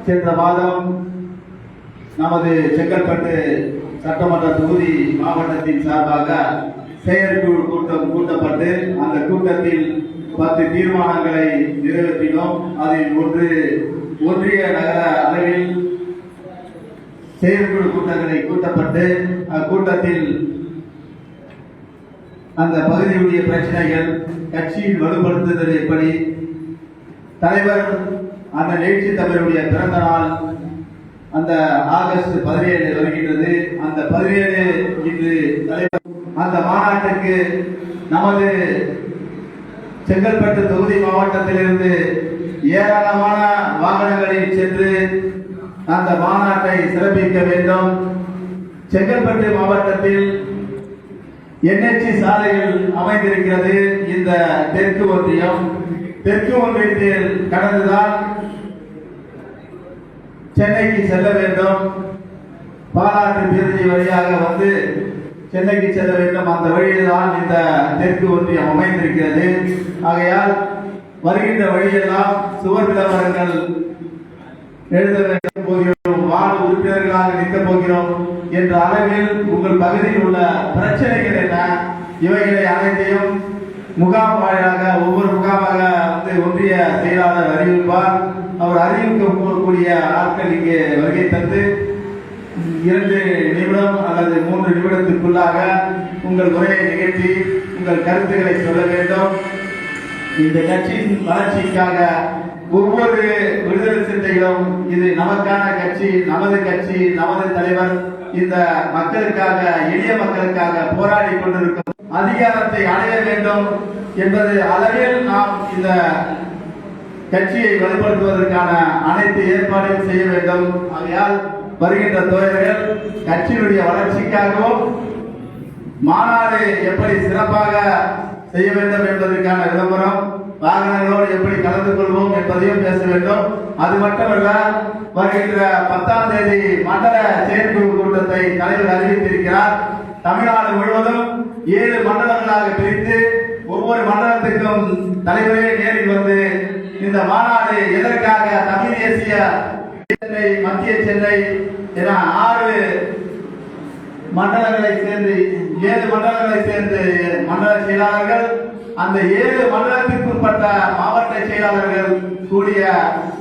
சென்ற மாதம் நமது செங்கல்பட்டு சட்டமன்ற தொகுதி மாவட்டத்தின் சார்பாக செயற்குழு கூட்டம் கூட்டப்பட்டு அந்த கூட்டத்தில் 10 தீர்மானங்களை நிறைவேற்றினோம். அதில் ஒன்றிய நகர அளவில் செயற்குழு கூட்டங்களை கூட்டப்பட்டு அக்கூட்டத்தில் அந்த பகுதியுடைய பிரச்சனைகள், கட்சியில் வலுப்படுத்துதல் எப்படி, தலைவர் அந்த எழுச்சி தமிழுடைய பிறந்த நாள் அந்த ஆகஸ்ட் 17 வருகின்றது. அந்த 17 இன்று தலைவர் அந்த மாநாட்டுக்கு நமது செங்கல்பட்டு தொகுதி மாவட்டத்திலிருந்து ஏராளமான வாகனங்களில் சென்று அந்த மாநாட்டை சிறப்பிக்க வேண்டும். செங்கல்பட்டு மாவட்டத்தில் NH சாலையில் அமைந்திருக்கிறது இந்த தெற்கு ஒன்றியம். தெற்கு ஒன்றியத்தில் கடந்துதான் சென்னைக்கு செல்ல வேண்டும். பாலாற்று பீரங்கி வழியாக வந்து சென்னைக்கு செல்ல வேண்டும். அந்த வழியில் தான் இந்த தெற்கு ஒன்றியம் அமைந்திருக்கிறது. ஆகையால் வருகின்ற வழியெல்லாம் சுவர் விளம்பரங்கள் எழுத வேண்டும் போகிறோம், வார்டு உறுப்பினர்களாக நிற்கப் போகிறோம் என்ற அளவில் உங்கள் பகுதியில் உள்ள பிரச்சனைகள் என்ன, இவைகளை அனைத்தையும் முகாம் வாயிலாக ஒவ்வொரு முகாமாக வந்து ஒன்றிய செயலாளர் அறிவிப்பார். அவர் அறிவிக்கக்கூடிய ஆட்கள் இங்கே வருகை தந்து 2 நிமிடம் அல்லது 3 நிமிடத்திற்குள்ளாக உங்கள் உரையை நிகழ்த்தி உங்கள் கருத்துக்களை சொல்ல வேண்டும். இந்த கட்சியின் வளர்ச்சிக்காக ஒவ்வொரு விடுதலை சிறுத்தைகளும் இது நமக்கான கட்சி, நமது தலைவர் இந்த மக்களுக்காக, எளிய மக்களுக்காக போராடி கொண்டிருக்கும் அதிகாரத்தை அடைய வேண்டும் என்பது அளவில் நாம் இந்த கட்சியை வலுப்படுத்துவதற்கான அனைத்து ஏற்பாடுகளும் செய்ய வேண்டும். ஆகையால் வருகின்ற தோழர்கள் கட்சியினுடைய வளர்ச்சிக்காகவும் மாநாடு எப்படி சிறப்பாக செய்ய வேண்டும் என்பதற்கான விளம்பரம், வாகனங்களோடு எப்படி கலந்து கொள்வோம் என்பதையும் பேச வேண்டும். அது மட்டுமல்ல, வருகின்ற 10ஆம் தேதி மண்டல செயற்குழு கூட்டத்தை தலைவர் அறிவித்திருக்கிறார். தமிழ்நாடு முழுவதும் 7 மண்டலங்களாக பிரித்து ஒவ்வொரு மண்டலத்துக்கும் தலைவரே நேரில் வந்து இந்த மாநாடு எதற்காக தமிழ் தேசிய சென்னை, மத்திய சென்னை என 6 மண்டலங்களை சேர்ந்து 7 மண்டலங்களை சேர்ந்து மண்டல செயலாளர்கள், அந்த 7 மண்டலத்திற்குட்பட்ட மாவட்ட செயலாளர்கள் கூடிய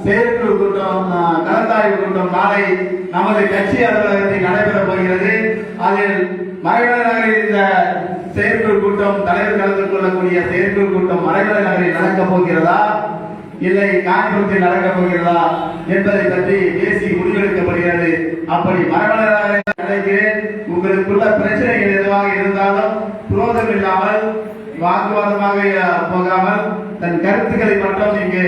செயற்குழு கூட்டம், கலந்தாய்வு கூட்டம் நாளை நமது கட்சி அலுவலகத்தில் நடைபெறப் போகிறது. அதில் மறைமலை நகரில் இந்த செயற்குழு கூட்டம், தலைவர் கலந்து கொள்ளக்கூடிய செயற்குழு கூட்டம் மறைமலை நகரில் நடக்கப் போகிறதா, இல்லை காஞ்சிபுரத்தில் நடக்கப் போகிறதா என்பதை பற்றி பேசி முடிவெடுக்கப்படுகிறது. அப்படி மறைமலை நகரை அழைக்கிறேன். உங்களுக்குள்ள பிரச்சனைகள் எதுவாக இருந்தாலும் குரோதம் இல்லாமல், வாக்குவாதமாக போகாமல் தன் கருத்துக்களை மட்டும் இங்கு